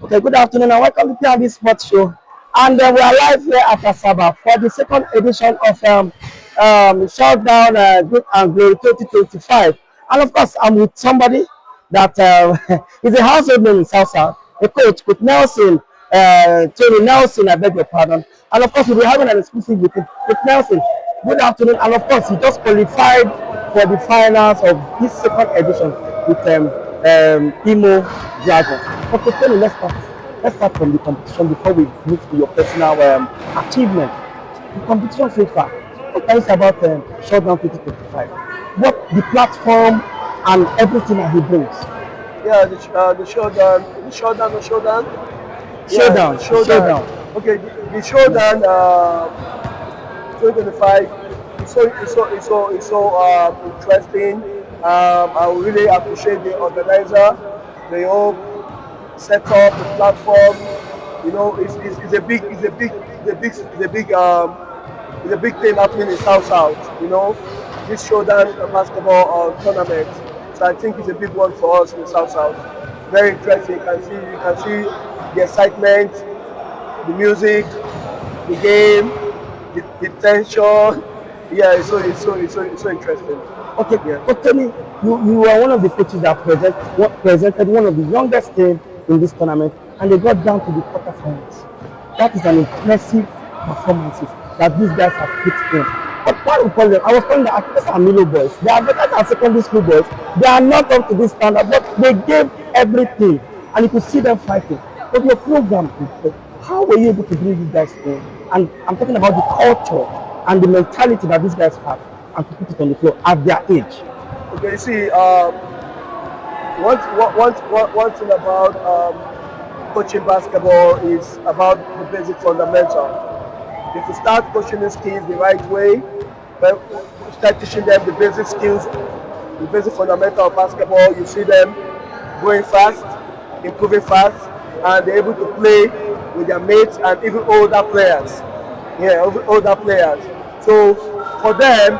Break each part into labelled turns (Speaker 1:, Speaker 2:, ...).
Speaker 1: Okay, good afternoon and welcome to PNB Sports Show. And we are live here at Asaba for the second edition of Shutdown Good and Glory 2025. And of course, I'm with somebody that is a household name in South South, a coach with Nelson, Tony Nelson, I beg your pardon. And of course, we'll be having an exclusive with Nelson. Good afternoon. And of course, he just qualified for the finals of this second edition with Imo Dragon. Okay, Tony, let's start from the competition before we move to your personal achievement. The competition so far. What can you say about Showdown 2025? What the platform and everything that he brings.
Speaker 2: Yeah, the showdown, the showdown. Yeah,
Speaker 1: Showdown,
Speaker 2: the showdown.
Speaker 1: showdown.
Speaker 2: Okay, the showdown 2025 is so interesting. I really appreciate the organizer, the whole setup, the platform. You know, it's a big thing happening in South South. You know, this showdown basketball tournament. So I think it's a big one for us in the South South. Very interesting. You can see the excitement, the music, the game, the tension. Yeah, it's so interesting.
Speaker 1: Okay,
Speaker 2: Yeah.
Speaker 1: but tell me, you are one of the coaches that presented one of the youngest teams in this tournament, and they got down to the quarterfinals. That is an impressive performance that these guys have put in. But what we call them, I was calling them, these are Milo boys. They are better than secondary school boys. They are not up to this standard, but they gave everything, and you could see them fighting. But your program, how were you able to bring these guys in? And I'm talking about the culture and the mentality that these guys have, and to put it on the floor at their age.
Speaker 2: Okay, you see, one thing about coaching basketball is about the basic fundamental. If you start coaching these kids the right way, well, start teaching them the basic skills, the basic fundamental of basketball, you see them going fast, improving fast, and they're able to play with their mates and even older players. Yeah, older players. So for them,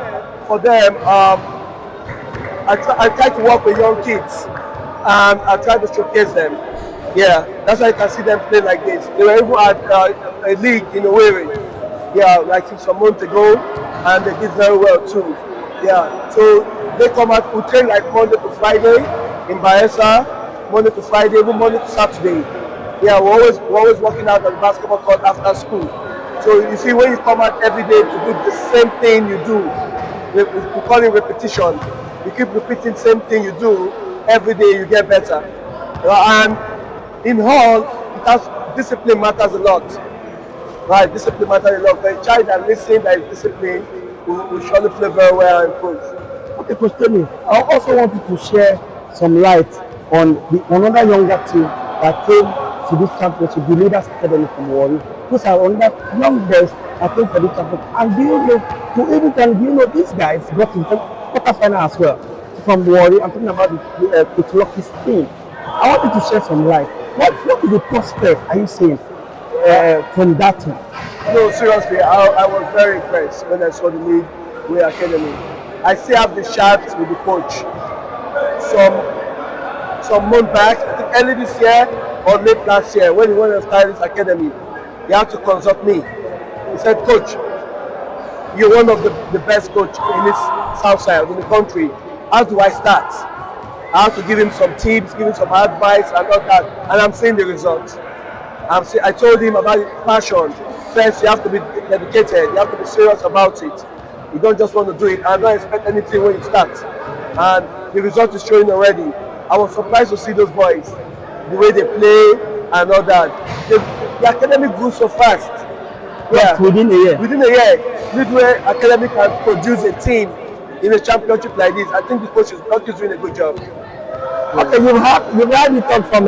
Speaker 2: I try to work with young kids and I try to showcase them. Yeah, that's why you can see them play like this. They were even at a league in Owerri, yeah, like some months ago, and they did very well too. Yeah, so they come out, we train like Monday to Friday in Bayelsa, Monday to Friday, even Monday to Saturday. Yeah, we're always working out on the basketball court after school. So you see, when you come out every day to do the same thing you do, we call it repetition. You keep repeating the same thing you do every day, you get better. And in all, it has, discipline matters a lot. Right, discipline matters a lot. For a child that listens, that is disciplined, will surely play very well and improve.
Speaker 1: Okay, Coach Tony, I also want you to share some light on the another younger team that came to this championship, the Leaders Academy from Warri. Those are another young boys that came for this championship. And do you know these guys got to the quarterfinal as well from Warri? I'm talking about the Coach Lucky's team. I want you to share some light. What is the prospect are you saying from that team?
Speaker 2: No, seriously, I was very impressed when I saw the Midway Academy. I still have the chat with the coach. Some months back, I think early this year or late last year, when he wanted to start this academy, he had to consult me. He said, Coach, you're one of the best coach in this south side in the country. How do I start? I have to give him some tips, give him some advice and all that, and I'm seeing the results. I told him about passion. First, you have to be dedicated. You have to be serious about it. You don't just want to do it and don't expect anything when you start. And the result is showing already. I was surprised to see those boys, the way they play and all that. The academy grew so fast.
Speaker 1: Yeah, within a year.
Speaker 2: Within a year, Midway Academy can produce a team in a championship like this. I think the coach is doing a good job.
Speaker 1: Okay, you've had the talk from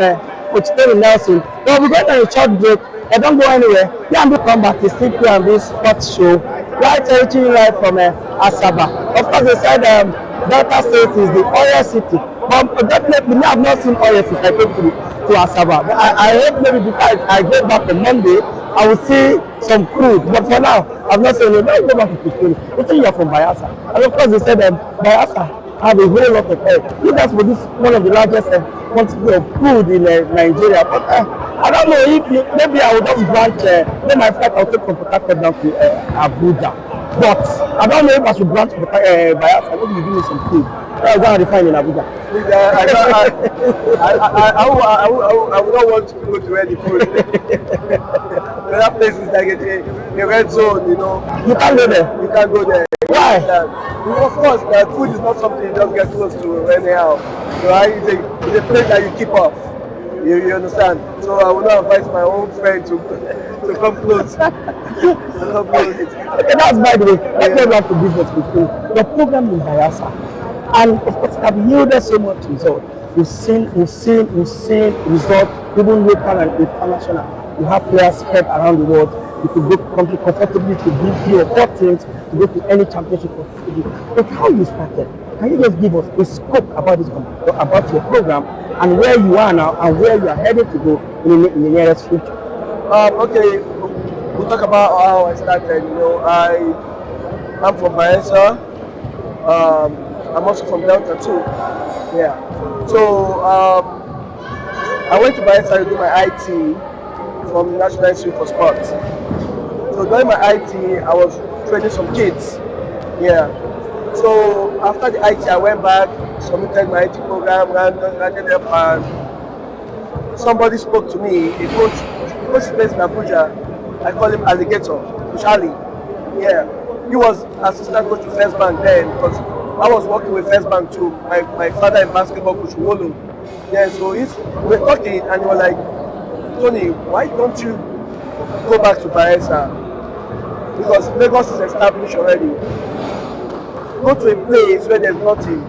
Speaker 1: Coach Tony Nelson. So we're going to a short break. Don't go anywhere. Yeah, we come back to still play on this sports show. Right, reaching you live from Asaba. Of course, they said Delta State is the oil city. But definitely, me, I've not seen oil since I came to Asaba. But I hope maybe because I go back on Monday, I will see some crude. But for now, I've not seen it. Let's go back to Kitchen. We think you're from Bayelsa. And of course, they said Bayelsa have a whole lot of oil. You guys produce one of the largest quantity of crude in Nigeria. But I don't know if you, maybe I will just branch, maybe my flight I'll take from Port Harcourt down to Abuja. But I don't know if I should branch Bayelsa. Maybe you give me some food. I'm going to find in Abuja.
Speaker 2: Please, I would not want to go to any food. That place is like a red zone, you know.
Speaker 1: You can't go there.
Speaker 2: You can't go there.
Speaker 1: Why?
Speaker 2: Of course, food is not something you just get close to anyhow. You know, it's a place that you keep off. You understand? So I would not advise my own friend to to come close. To come close.
Speaker 1: Okay, that's by the way. Let's go back to business with you. The program in Bayelsa, and of course, it have yielded so much result. We've seen result, even local and international. You have players spread around the world. You could go comfortably to do 3 or 4 teams to go to any championship comfortably. But how you started? Can you just give us a scope about about your program and where you are now and where you are headed to go in the nearest future?
Speaker 2: Okay, we'll talk about how I started. You know, I'm from Bayelsa. I'm also from Delta too. Yeah. So I went to Bayelsa to do my IT from the National Institute for Sports. So during my IT, I was training some kids. Yeah. So after the IT, I went back, submitted my IT program, ran up, and somebody spoke to me. A coach is based in Abuja. I call him Alligator, Coach Ali. Yeah. He was assistant coach to First Bank then, because I was working with First Bank too. My father in basketball, Coach Wolo. Yeah. So we were talking, and he was like, Tony, why don't you go back to Bayelsa? Because Lagos is established already. Go to a place where there's nothing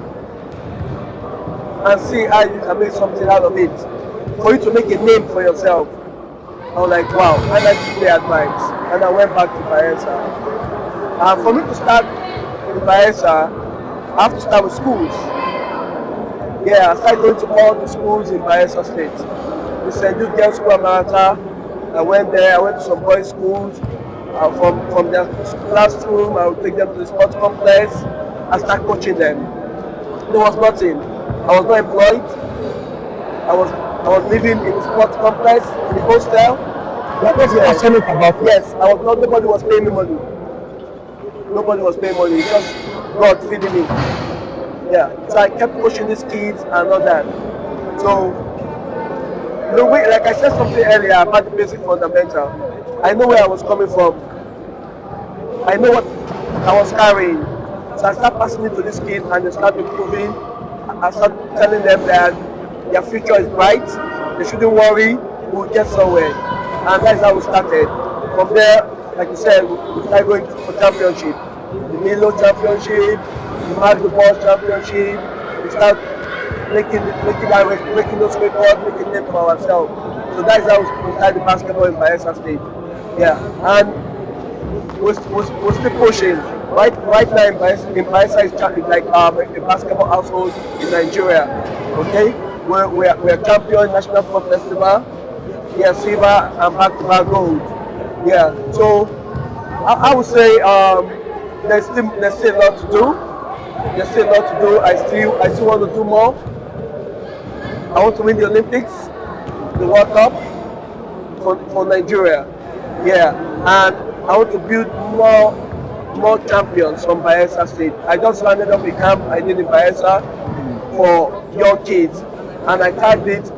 Speaker 2: and see how you can make something out of it. For you to make a name for yourself. I was like, wow, I like to play advice. And I went back to Bayelsa. And for me to start in Bayelsa, I have to start with schools. Yeah, I started going to all the schools in Bayelsa State. The St. Jude Girls School Amarata. I went there, I went to some boys' schools. From their classroom, I would take them to the sports complex. I started coaching them. There was nothing. I was not employed. I was living in the sports complex, in the hostel.
Speaker 1: What was passionate about it?
Speaker 2: Yes, nobody was paying me money. Nobody was paying money. It's just God feeding me. Yeah. So I kept pushing these kids and all that. So the way, like I said something earlier about the basic fundamental, I know where I was coming from. I know what I was carrying. So I start passing it to these kids and they start improving. I start telling them that their future is bright. They shouldn't worry. We'll get somewhere. And that's how we started. From there, like you said, we started going for championship. The Milo Championship, the Magdeburg Championship. We start making those records, making them for ourselves. So that's how we started basketball in Bayelsa State. Yeah, and we're still pushing. Right now in Bayelsa is like a basketball household in Nigeria. Okay, we're champion national sport festival. Yeah, silver and back-to-back gold. Yeah, so I would say there's still a lot to do. There's still a lot to do. I still want to do more. I want to win the Olympics, the World Cup for Nigeria. Yeah, and I want to build more champions from Bayelsa State. I just rounded up a camp I did in Bayelsa for young kids, and I tagged it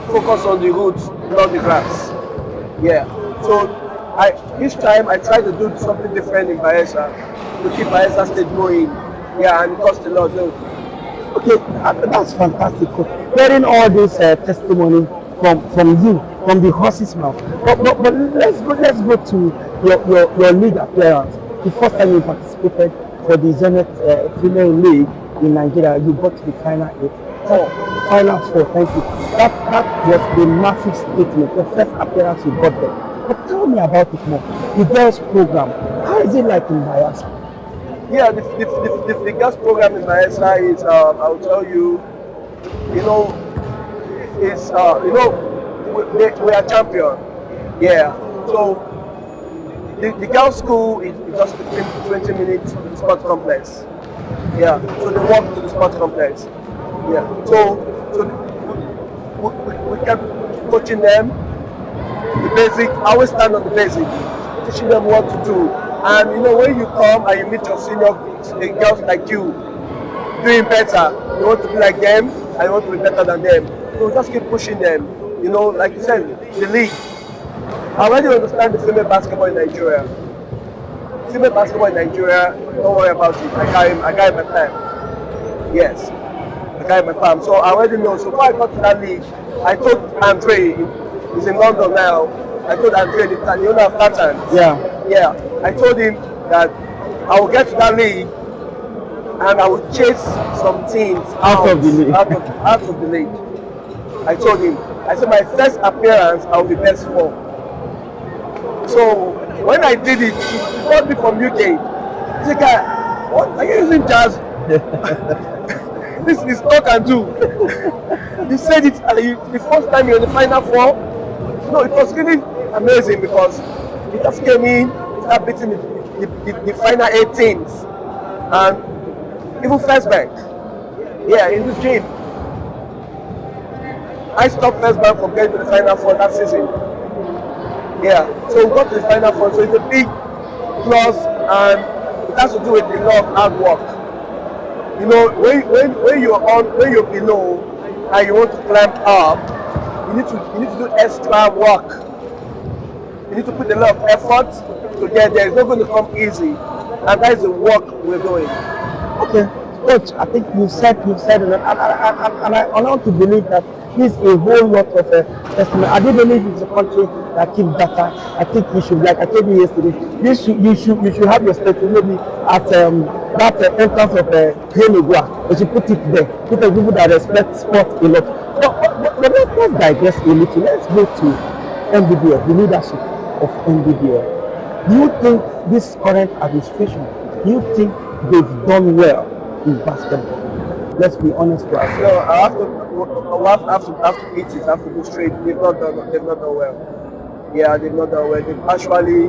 Speaker 2: focus on the roots, not the grass. Yeah. So each time I try to do something different in Bayelsa to keep Bayelsa State going. Yeah, and it costs a lot. No.
Speaker 1: Okay, that's fantastic. Hearing all this testimony from you, from the horse's mouth. But let's go to your league appearance. The first time you participated for the Zenith Female League in Nigeria, you got to the final 8. Final 4, thank you. That was a massive statement, the first appearance you got there. But tell me about it more. The girls program, how is it like in Bayelsa?
Speaker 2: Yeah, the girls program in Bayelsa is, I'll tell you, it's, we are champion. Yeah. So the girls' school is just 15 to 20 minutes to the sports complex. Yeah. So they walk to the sports complex. Yeah. So we kept coaching them. the basic. I always stand on the basic, teaching them what to do. And you know, when you come and you meet your senior girls like you doing better, you want to be like them and you want to be better than them. So just keep pushing them. You know, like you said, the league. I already understand the female basketball in Nigeria. Female basketball in Nigeria, don't worry about it. I got my plan. Yes, I got my plan. So I already know. So before I got to that league, I told Andre, he's in London now. I told Andre, the owner of Patterns. Yeah. I told him that I will get to that league and I will chase some teams out of the league. Out of the league. I told him. I said my first appearance, I will be best for. So when I did it, he called me from UK. He said, "Guy, what are you using jazz? This is talk and do." He said it the first time you're in the final four. No, it was really amazing because he just came in, he started beating the final 8 teams. And even First Bank, in this game. I stopped First Bank from getting to the final four that season. Yeah, so we got to the final four, so it's a big plus and it has to do with a lot of hard work. You know, when you're below and you want to climb up, you need to do extra work. You need to put a lot of effort to get there. It's not going to come easy, and that is the work we're doing.
Speaker 1: Okay, Coach, I think you said it, and I want to believe that this is a whole lot of testimony. I do believe it's a country that keeps data. I think we should, like I told you yesterday, you should have your statue maybe at that entrance of Henegua. You should put it there. Put the people that respect sport a lot. But let's digress a little. Let's go to MBBL, the leadership of MBBL. Do you think this current administration, do you think they've done well in basketball? Let's be honest to ourselves.
Speaker 2: No, I have to eat it. I have to go straight. They've not done well. Yeah, they've not done well. They've actually,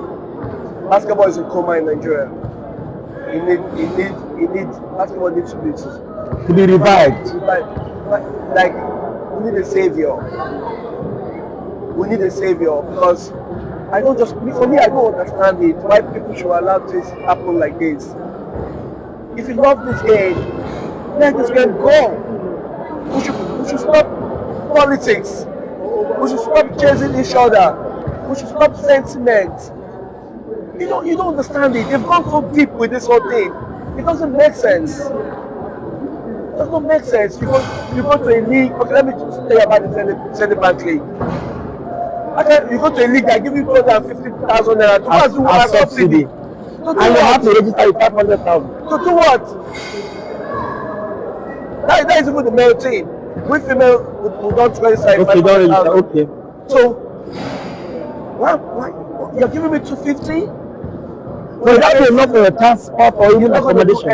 Speaker 2: basketball is a coma in Nigeria. Basketball needs to
Speaker 1: be revived.
Speaker 2: Like, we need a savior. We need a savior because I don't understand it. Why people should allow this to happen like this. If you love this game, let this game go. We should stop politics. We should stop chasing each other. We should stop sentiment. You don't understand it. They've gone so deep with this whole thing. It doesn't make sense. It does not make sense. You go to a league. Okay, let me just tell you about the Central Bank League. Okay, you go to a league that give you 250,000 naira to do what? Subsidy.
Speaker 1: And you have to register with 500,000.
Speaker 2: To do what? That is even the male team. We female, we don't register with 500,000.
Speaker 1: Okay.
Speaker 2: So, why? You're giving me 250?
Speaker 1: Well, that is enough for your transport or even accommodation.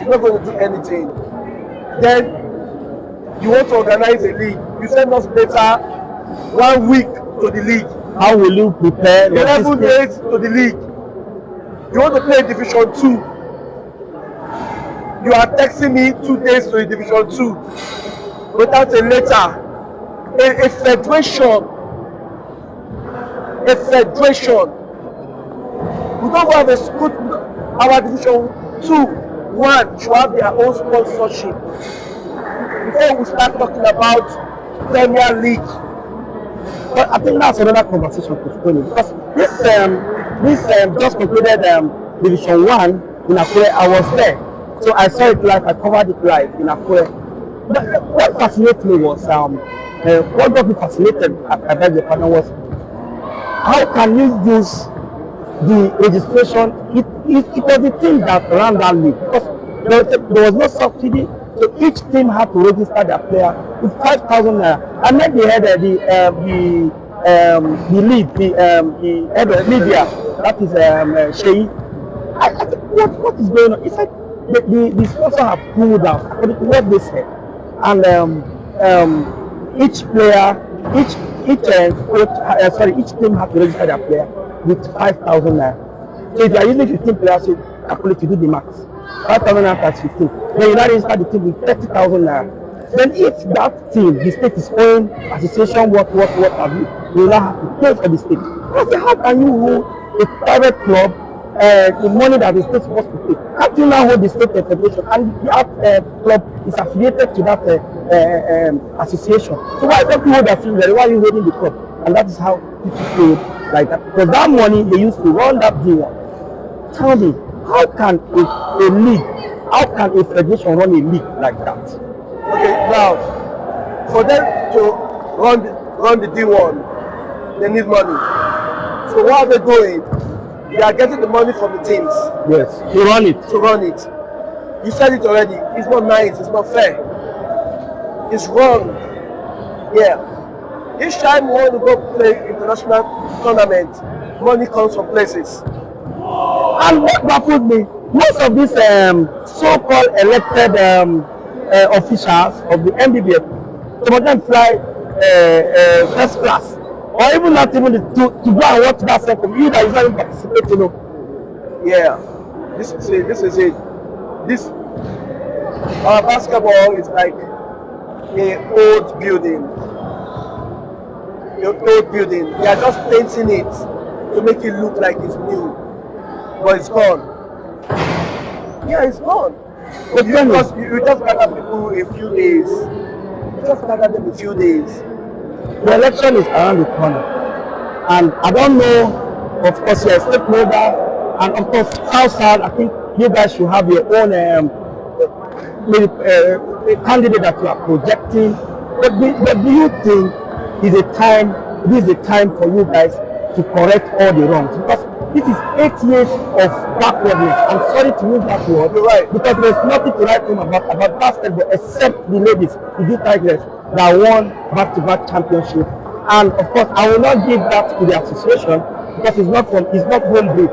Speaker 2: You're not going to do anything. Then, you want to organize a league. You send us data 1 week to the league.
Speaker 1: How will you prepare?
Speaker 2: 11 days to the league. You want to play Division 2. You are texting me 2 days to the Division 2 without a letter. A federation. We don't have a school. Our Division 2, 1 should have their own sponsorship before we start talking about Premier League.
Speaker 1: But I think that's another conversation because this just concluded Division 1 in Akure. I was there, so I saw it live. I covered it live in Akure. But what fascinated me was what got me fascinated about the panel was how can you use the registration? It was the thing that ran that league because there was no subsidy. So each team had to register their player with 5,000 naira, and then they had the lead, the head of media, that is Sheyi. I think what is going on? It's like the sponsor have pulled out according to what they said, and each player, each team had to register their player with 5,000 naira. So if you are using 15 players, you calculate to do the max. 5,000 naira plus 15. Then you now register the team with 30,000 naira. Then if that team, the state is owing association, what have you, you now have to pay for the state. I say, how can you hold a private club the money that the state is supposed to pay? Can't you now hold the state federation and that club is affiliated to that association? So why don't you hold that affiliate? Why are you holding the club? And that is how people pay like that. Because that money they used to run that D1. Tell me, how can a league, how can a federation run a league like that?
Speaker 2: Okay, now for them to run the D1, they need money. So what are they doing? They are getting the money from the teams.
Speaker 1: Yes, to run it.
Speaker 2: To run it. You said it already. It's not nice. It's not fair. It's wrong. Yeah. Each time we want to go play international tournament, money comes from places.
Speaker 1: And what baffled me, most of these so-called elected officials of the MBBF, some of them fly first class, or even not even to go and watch that second. You that is not even participating, you know.
Speaker 2: Yeah, this is it. This is it. This our basketball is like a old building. An old building. They are just painting it to make it look like it's new, but it's gone. Yeah, it's gone. But you just gather people a few days. You just gather them a few days.
Speaker 1: The election is around the corner, and I don't know. Of course, you're a stakeholder, and of course, South. I think you guys should have your own maybe candidate that you are projecting. But do you think this is a time for you guys to correct all the wrongs? Because this is 8 years of backwardness. I'm sorry to use that word.
Speaker 2: You're right.
Speaker 1: Because there's nothing to write home about basketball except the ladies, the Blue Tigers, that won back-to-back championship. And of course, I will not give that to the association because it's not home breed.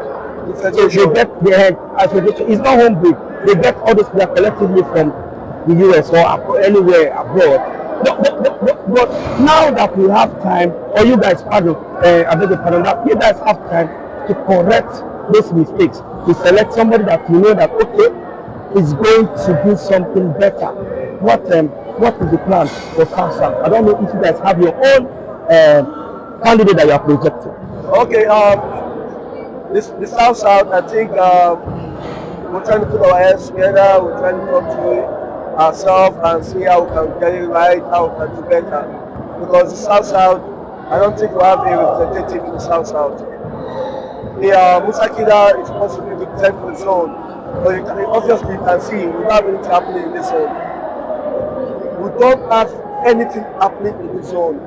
Speaker 1: So they get the association. It's not home breed. They get all this player collectively from the US or anywhere abroad. But now that we have time, or you guys I beg your pardon, that you guys have time to correct those mistakes, to select somebody that you know that okay is going to do something better. What is the plan for South? I don't know if you guys have your own candidate that you are projecting.
Speaker 2: Okay, the South, I think we're trying to put our heads together. We're trying to talk to ourselves and see how we can get it right, how we can do better. Because the South, I don't think we have a representative in the South. The Musa Kida is supposed to be representing the zone, but obviously you can see we don't have anything happening in this zone. We don't have anything happening in this zone.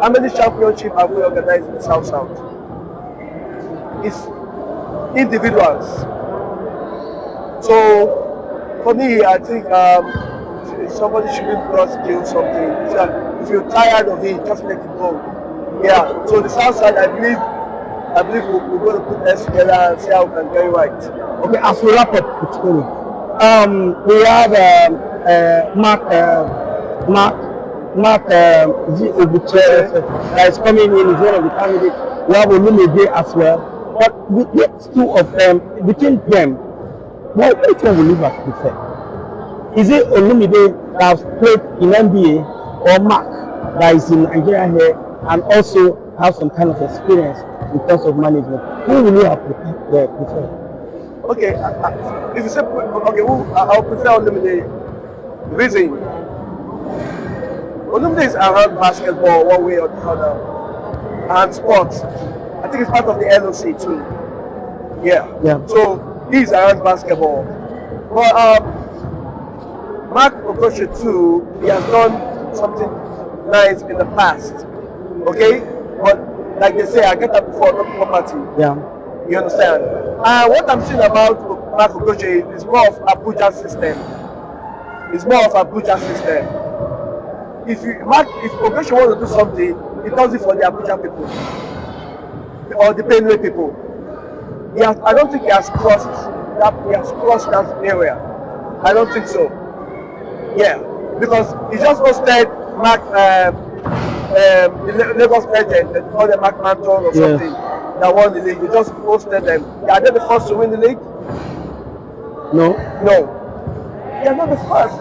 Speaker 2: How many championships have we organized in the South? It's individuals. So for me, I think somebody shouldn't just do something. If you're tired of it, just let it go. Yeah. So the South Side, I believe we're going to put this together and see how we can get it right.
Speaker 1: Okay, as we wrap up with Tony, we have Mark that is coming in, is one of the candidates. We have Olumide as well. But with these two of them, between them, which one will you prefer? Is it Olumide that has played in NBA, or Mark that is in Nigeria here and also have some kind of experience in terms of management? Who will you have prefer?
Speaker 2: Okay, if you say okay, I'll prefer Olumide. Reason, Olumide is around basketball one way or the other, and sports. I think it's part of the LOC too. Yeah. So he's around basketball. But Mark Okoche too, he has done something nice in the past. Okay? But like they say, I get that before, not property.
Speaker 1: Yeah.
Speaker 2: You understand? What I'm saying about Mark Okoche is more of Abuja system. It's more of Abuja system. If Okoche wants to do something, he does it for the Abuja people or the Benue people. I don't think he has crossed that area. I don't think so. Yeah, because he just hosted Mark, the Lagos legend, called the Mark Manton or something, that won the league. He just hosted them. Are they the first to win the league?
Speaker 1: No.
Speaker 2: They are not the first.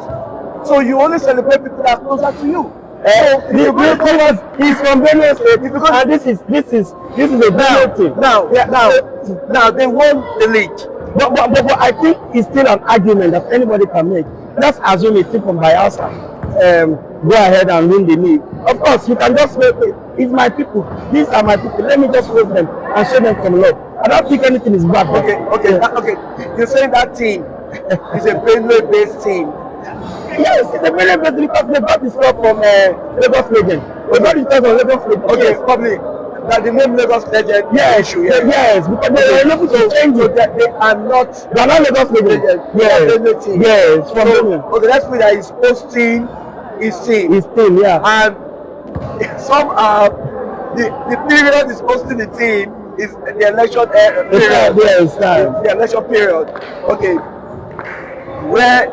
Speaker 2: So you only celebrate people that are closer to you.
Speaker 1: He's from Benue State, and this is a Benue team.
Speaker 2: Now they won the league.
Speaker 1: But I think it's still an argument that anybody can make. Let's assume a team from Bayelsa go ahead and win the league. Of course, you can just say, it's my people. These are my people. Let me just raise them and show them some love. I don't think anything is bad.
Speaker 2: Okay. You're saying that team is a Benue-based team.
Speaker 1: Yes, it's a Benue-based because they got this stuff from Lagos Legend. They got this stuff from Lagos Legend.
Speaker 2: Okay, yes. Probably. That the name Lagos Legend issue.
Speaker 1: Yes, because they were able to change it.
Speaker 2: They are not
Speaker 1: Lagos Legend. Yes, from Benue.
Speaker 2: Okay, let's put that he's hosting his team.
Speaker 1: His team, yeah.
Speaker 2: And somehow the period is hosting the team is the election period.
Speaker 1: Yes,
Speaker 2: the election period. Okay. Where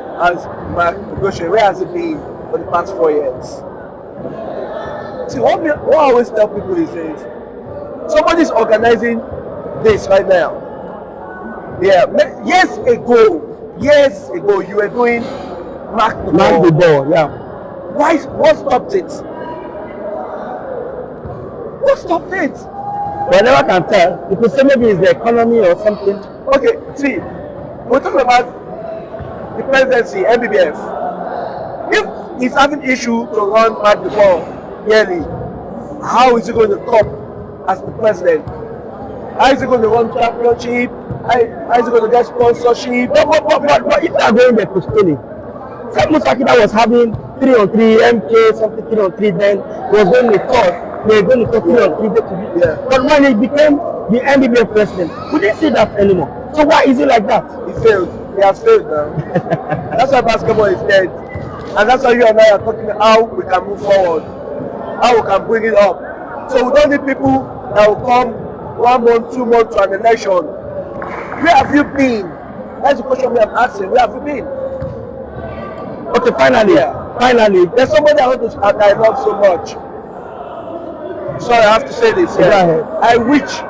Speaker 2: has it been for the past 4 years? See, what I always tell people is this: somebody is organizing this right now. Yeah, years ago, you were doing mark the ball.
Speaker 1: Yeah.
Speaker 2: What stopped it? What stopped it?
Speaker 1: Well, I never can tell. You could say maybe it's the economy or something.
Speaker 2: Okay, see, we're talking about the presidency, MBBF. If he's having issue to run back the ball yearly, how is he going to cope as the president? How is he going to run championship? How is he going to get sponsorship?
Speaker 1: But if they are going there to steal it, Sam Musakida was having 3-on-3, MK something 3-on-3, then he was going to talk. They were going to talk 3-on-3
Speaker 2: Yeah.
Speaker 1: But when he became the MBBF president, we didn't see that anymore. So why is it like that?
Speaker 2: He failed. He has failed now. That's why basketball is dead. And that's why you and I are talking how we can move forward, how we can bring it up. So we don't need people that will come 1 month, 2 months to an election. Where have you been? That's the question we are asking. Where have you been?
Speaker 1: Okay, finally,
Speaker 2: there's somebody I love so much. Sorry, I have to say this.
Speaker 1: Yeah.
Speaker 2: I wish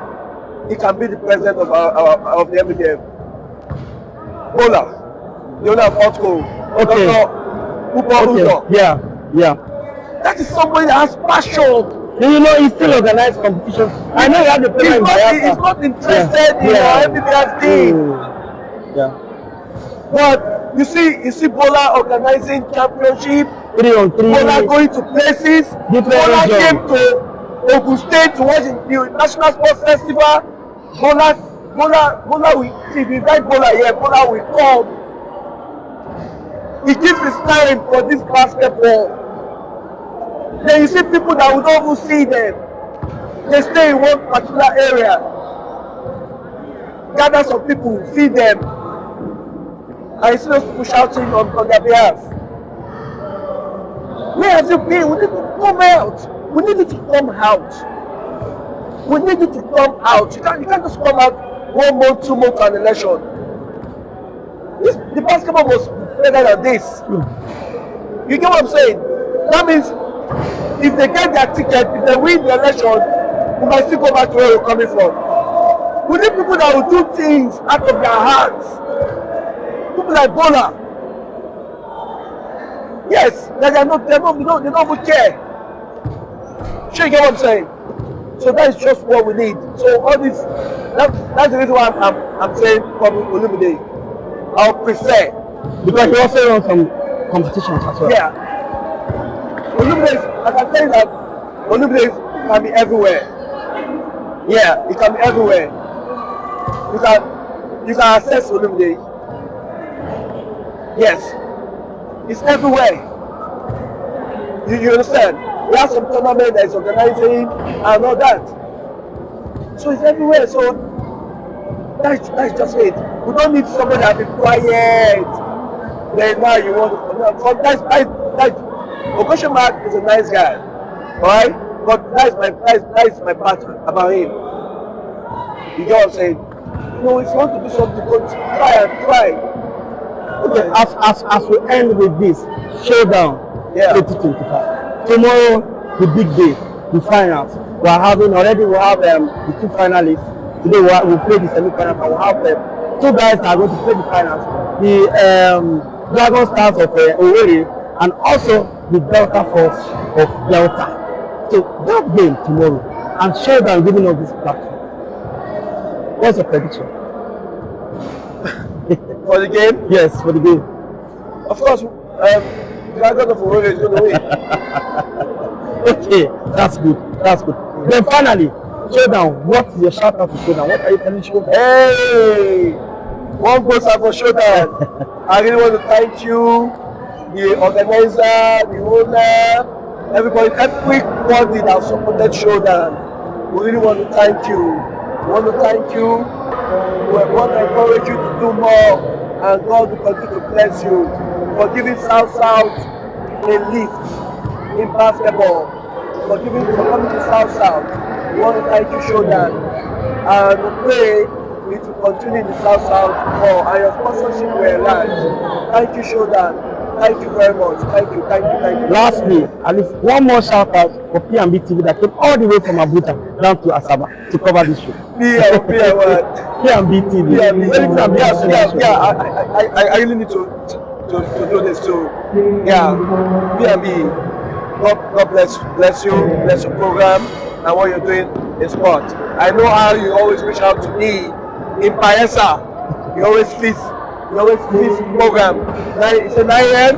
Speaker 2: he can be the president of the MBDM. Bola, the owner of Otco.
Speaker 1: Okay.
Speaker 2: Dr.
Speaker 1: Yeah.
Speaker 2: That is somebody that has passion.
Speaker 1: You know, he still organized competition. I know you have the president.
Speaker 2: He's not interested in your MBDM thing.
Speaker 1: Yeah.
Speaker 2: But you see Bola organizing championship.
Speaker 1: 3-on-3.
Speaker 2: Bola going to places. Bola came to Ogun State to watch the National Sports Festival. Bola will see the right Bola here. Bola will come. He gives his time for this basketball. Then you see people that we don't even see them. They stay in one particular area. Gather some people, feed them. And you see those people shouting on their behalf. Where have you been? We need to come out. We need you to come out. We need you to come out. You can't just come out 1 month, 2 months to an election. The basketball was better than this. You get what I'm saying? That means if they get their ticket, if they win the election, we might still go back to where we're coming from. We need people that will do things out of their hearts. People like Bola. Yes, they don't even care. Sure, you get what I'm saying? So that is just what we need. So all this, that's the reason why I'm saying probably Olumide. I'll prefer.
Speaker 1: Because you also run some competitions as well.
Speaker 2: Yeah. Olumide, I can tell you that Olumide can be everywhere. Yeah, it can be everywhere. You can access Olumide. Yes. It's everywhere. You understand? We have some tournament that is organizing and all that. So it's everywhere. So that's just it. We don't need somebody that be quiet. Then now you want to. That's Okosha Mark is a nice guy, alright? But that's my pattern about him. You get what I'm saying? You know, if you want to do something, go try.
Speaker 1: Okay, as we end with this showdown 2025. Tomorrow, the big day, the finals. We have the two finalists. Today we'll play the semi-finals and we'll have two guys that are going to play the finals. The Dragon Stars of Owerri and also the Delta Force of Delta. So that game tomorrow, and Showdown giving us this platform. What's your prediction?
Speaker 2: For the game,
Speaker 1: Yes, for the game.
Speaker 2: of course, Dragon of Owerri is going to win.
Speaker 1: Okay, that's good. That's good. Then finally, Showdown. What is your shout out to Showdown? What are you telling Showdown?
Speaker 2: Hey, one goes out for Showdown. I really want to thank you, the organizer, the owner, everybody, everybody that supported Showdown. We really want to thank you. We want to thank you. We want to encourage you to do more, and God will continue to bless you for giving South South a lift in basketball, for coming to South South. We want to thank you, Showdown, and we pray it will continue in the South South more, and your sponsorship will enlarge. Thank you, Showdown. Thank you very much. Thank you, thank you, thank you.
Speaker 1: Lastly, at least one more shout out for P&B TV that came all the way from Abuja down to Asaba to cover this show.
Speaker 2: P&B
Speaker 1: TV.
Speaker 2: Yeah, I really need to do this too. Yeah, P&B. God bless you, bless your program and what you're doing in sport. I know how you always reach out to me in Bayelsa. You always feast program. It's a 9 a.m.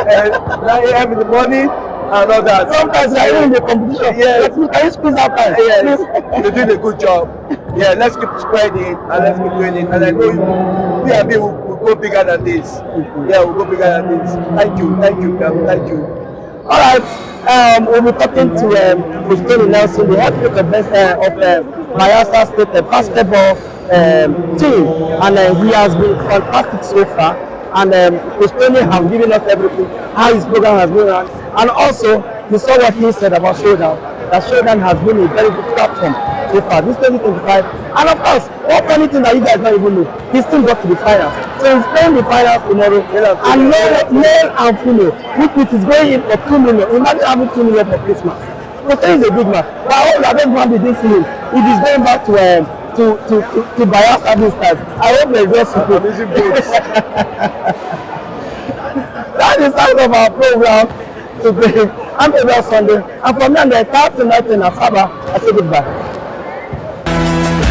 Speaker 2: and 9 a.m. in the morning and all that.
Speaker 1: Sometimes I even in the competition.
Speaker 2: Yes.
Speaker 1: Can you squeeze out time?
Speaker 2: Yes. You're doing a good job. Yeah, let's keep spreading and let's keep doing it. And I know P&B will go bigger than this. Yeah, we'll go bigger than this. Thank you, thank you.
Speaker 1: All right. We'll be talking to Christine Nelson, the head coach of Bayelsa State basketball team, and he has been fantastic so far. And Christine have given us everything, how his program has been run, and also you saw what he said about Showdown. That Showdown has been a very good platform so far, this 2025. And of course, what funny thing that you guys don't even know, he still got to the finals. So he's playing the finals tomorrow, and male and female, which is going in for 2 million. Imagine having 2 million for Christmas. So he is a big man. But I hope that everyone didn't see him. If he's going back to Bayelsa this time, I hope they just
Speaker 2: amazing boots.
Speaker 1: That is the end of our program today. I'm Sunday, and for me and the entire tonight in Asaba, I say goodbye.